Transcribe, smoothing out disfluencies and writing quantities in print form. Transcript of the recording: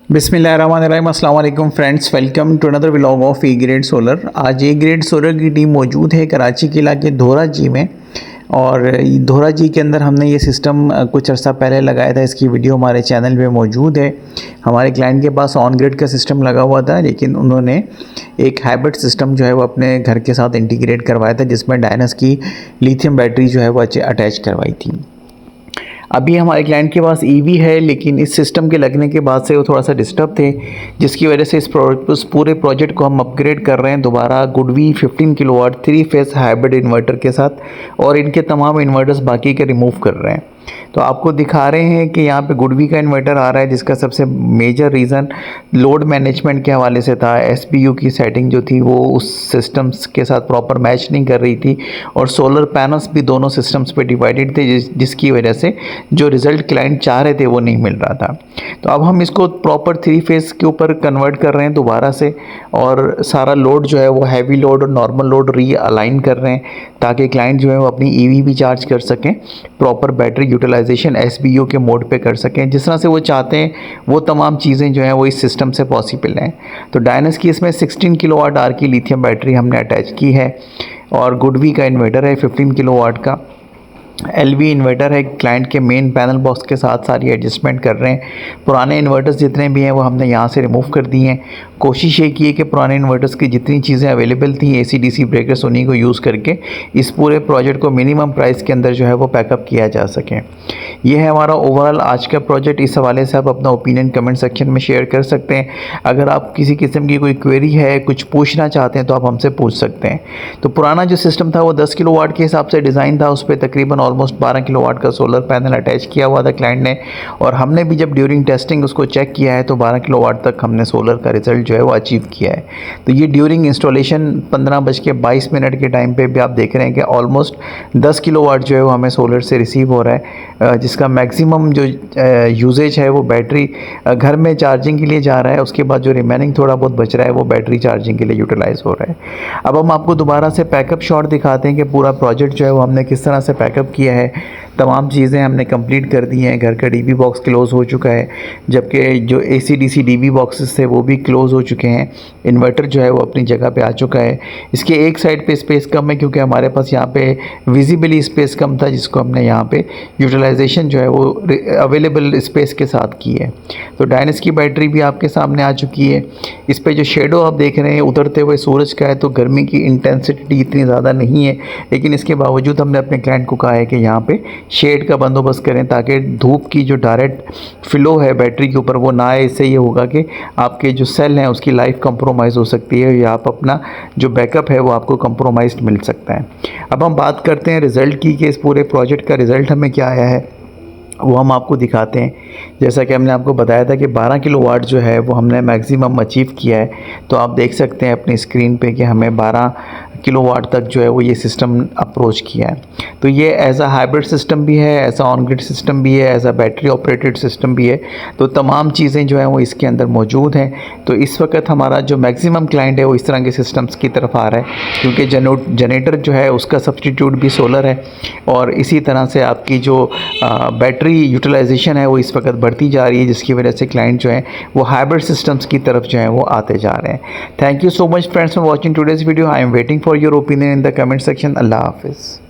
बिस्मिल्लाहिर्रहमानिर्रहीम, अस्सलाम वालेकुम friends, welcome to another vlog of A grade solar. आज ए ग्रेड सोलर की टीम मौजूद है कराची के इलाके धोरा जी में। और धोरा जी के अंदर हमने ये सिस्टम कुछ अर्सा पहले लगाया था। इसकी वीडियो हमारे चैनल पे मौजूद है। हमारे क्लाइंट के पास ऑन ग्रिड का सिस्टम लगा हुआ था, लेकिन उन्होंने एक हाइब्रिड सिस्टम जो है वो अपने घर के साथ इंटीग्रेट करवाया था, जिसमें डायनस की लिथियम बैटरी जो है वो अटैच करवाई थी। अभी हमारे क्लाइंट के पास ईवी है, लेकिन इस सिस्टम के लगने के बाद से वो थोड़ा सा डिस्टर्ब थे, जिसकी वजह से इस पूरे प्रोजेक्ट को हम अपग्रेड कर रहे हैं दोबारा GoodWe 15 kilowatt 3 face hybrid inverter के साथ, और इनके तमाम इन्वर्टर्स बाकी के रिमूव कर रहे हैं। तो आपको दिखा रहे हैं कि यहाँ पे गुडवी का इन्वर्टर आ रहा है, जिसका सबसे मेजर रीज़न लोड मैनेजमेंट के हवाले से था। एसपीयू की सेटिंग जो थी वो उस सिस्टम्स के साथ प्रॉपर मैच नहीं कर रही थी, और सोलर पैनल्स भी दोनों सिस्टम्स पे डिवाइडेड थे, जिसकी वजह से जो रिज़ल्ट क्लाइंट चाह रहे थे वो नहीं मिल रहा था। तो अब हम इसको प्रॉपर 3 फेस के ऊपर कन्वर्ट कर रहे हैं दोबारा से, और सारा लोड जो है वो हैवी लोड और नॉर्मल लोड रीअलाइन कर रहे हैं, ताकि क्लाइंट जो है वो अपनी ईवी भी चार्ज कर सकें, प्रॉपर बैटरी यूटिलाइजेशन एसबीयू के मोड पे कर सकें, जिस तरह से वो चाहते हैं। वो तमाम चीज़ें जो हैं वो इस सिस्टम से पॉसिबल हैं। तो डायनस की इसमें 16 किलोवाट आवर की लिथियम बैटरी हमने अटैच की है, और गुडवी का इन्वर्टर है 15 किलोवाट का। एलवी इन्वर्टर है, क्लाइंट के मेन पैनल बॉक्स के साथ सारी एडजस्टमेंट कर रहे हैं। पुराने इन्वर्टर्स जितने भी हैं वो हमने यहाँ से रिमूव कर दिए हैं। कोशिश ये की है कि पुराने इन्वर्टर्स की जितनी चीज़ें अवेलेबल थी एसी-डीसी ब्रेकर्स, उन्हीं को यूज़ करके इस पूरे प्रोजेक्ट को मिनिमम प्राइस के अंदर जो है वो पैकअप किया जा सके। ये है हमारा ओवरऑल आज का प्रोजेक्ट। इस हवाले से आप अपना ओपिनियन कमेंट सेक्शन में शेयर कर सकते हैं। अगर आप किसी किस्म की कोई क्वेरी है, कुछ पूछना चाहते हैं, तो आप हमसे पूछ सकते हैं। तो पुराना जो सिस्टम था वो 10 किलोवाट के हिसाब से डिज़ाइन था, उस पर तकरीबन ऑलमोस्ट 12 किलोवाट का सोलर पैनल अटैच किया हुआ था क्लाइंट ने, और हमने भी जब ड्यूरिंग टेस्टिंग उसको चेक किया है तो 12 किलोवाट तक हमने सोलर का रिजल्ट जो है वो अचीव किया है। तो ये ड्यूरिंग इंस्टॉलेशन 15:22 के टाइम पे भी आप देख रहे हैं कि ऑलमोस्ट 10 किलोवाट जो है वो हमें सोलर से रिसीव हो रहा है, जिसका मैक्सिमम जो यूजेज है वो बैटरी घर में चार्जिंग के लिए जा रहा है। उसके बाद जो रिमेनिंग थोड़ा बहुत बच रहा है वो बैटरी चार्जिंग के लिए यूटिलाइज़ हो रहा है। अब हम आपको दोबारा से पैकअप शॉट दिखाते हैं कि पूरा प्रोजेक्ट जो है वो हमने किस तरह से पैकअप किया है। तमाम चीज़ें हमने कंप्लीट कर दी हैं। घर का डीबी बॉक्स क्लोज़ हो चुका है, जबकि जो एसी-डीसी डीबी बॉक्सेस थे वो भी क्लोज़ हो चुके हैं। इन्वर्टर जो है वो अपनी जगह पे आ चुका है। इसके एक साइड पे स्पेस कम है, क्योंकि हमारे पास यहाँ पे विजिबली स्पेस कम था, जिसको हमने यहाँ पे यूटिलाइजेशन जो है वो अवेलेबल स्पेस के साथ की है। तो डायनस की बैटरी भी आपके सामने आ चुकी है। इस पर जो शेडो आप देख रहे हैं उतरते हुए सूरज का है, तो गर्मी की इंटेंसिटी इतनी ज़्यादा नहीं है, लेकिन इसके बावजूद हमने अपने क्लाइंट को कहा है कि यहाँ पे शेड का बंदोबस्त करें, ताकि धूप की जो डायरेक्ट फ़्लो है बैटरी के ऊपर वो ना आए। इससे ये होगा कि आपके जो सेल हैं उसकी लाइफ कंप्रोमाइज़ हो सकती है, या आप अपना जो बैकअप है वो आपको कंप्रोमाइज़्ड मिल सकता है। अब हम बात करते हैं रिज़ल्ट की, कि इस पूरे प्रोजेक्ट का रिज़ल्ट हमें क्या आया है वो हम आपको दिखाते हैं। जैसा कि हमने आपको बताया था कि 12 किलोवाट जो है वो हमने मैक्सिमम अचीव किया है। तो आप देख सकते हैं अपनी स्क्रीन पे कि हमें 12 किलोवाट तक जो है वो ये सिस्टम अप्रोच किया है। तो ये एज अ हाइब्रिड सिस्टम भी है, as a on grid system भी है, as a battery operated system भी है। तो तमाम चीज़ें जो हैं वो इसके अंदर मौजूद हैं। तो इस वक्त हमारा जो मैक्सिमम क्लाइंट है वो इस तरह के सिस्टम्स की तरफ आ रहा है, क्योंकि जनरेटर जो है उसका सब्सटीट्यूट भी सोलर है, और इसी तरह से आपकी जो बैटरी यूटिलाइजेशन है वो इस वक्त बढ़ती जा रही है, जिसकी वजह से क्लाइंट जो है वो हाइब्रिड सिस्टम्स की तरफ जो है वो आते जा रहे हैं। Thank you so much friends for watching today's video. I am waiting for your opinion in the comment section. Allah हाफिज़।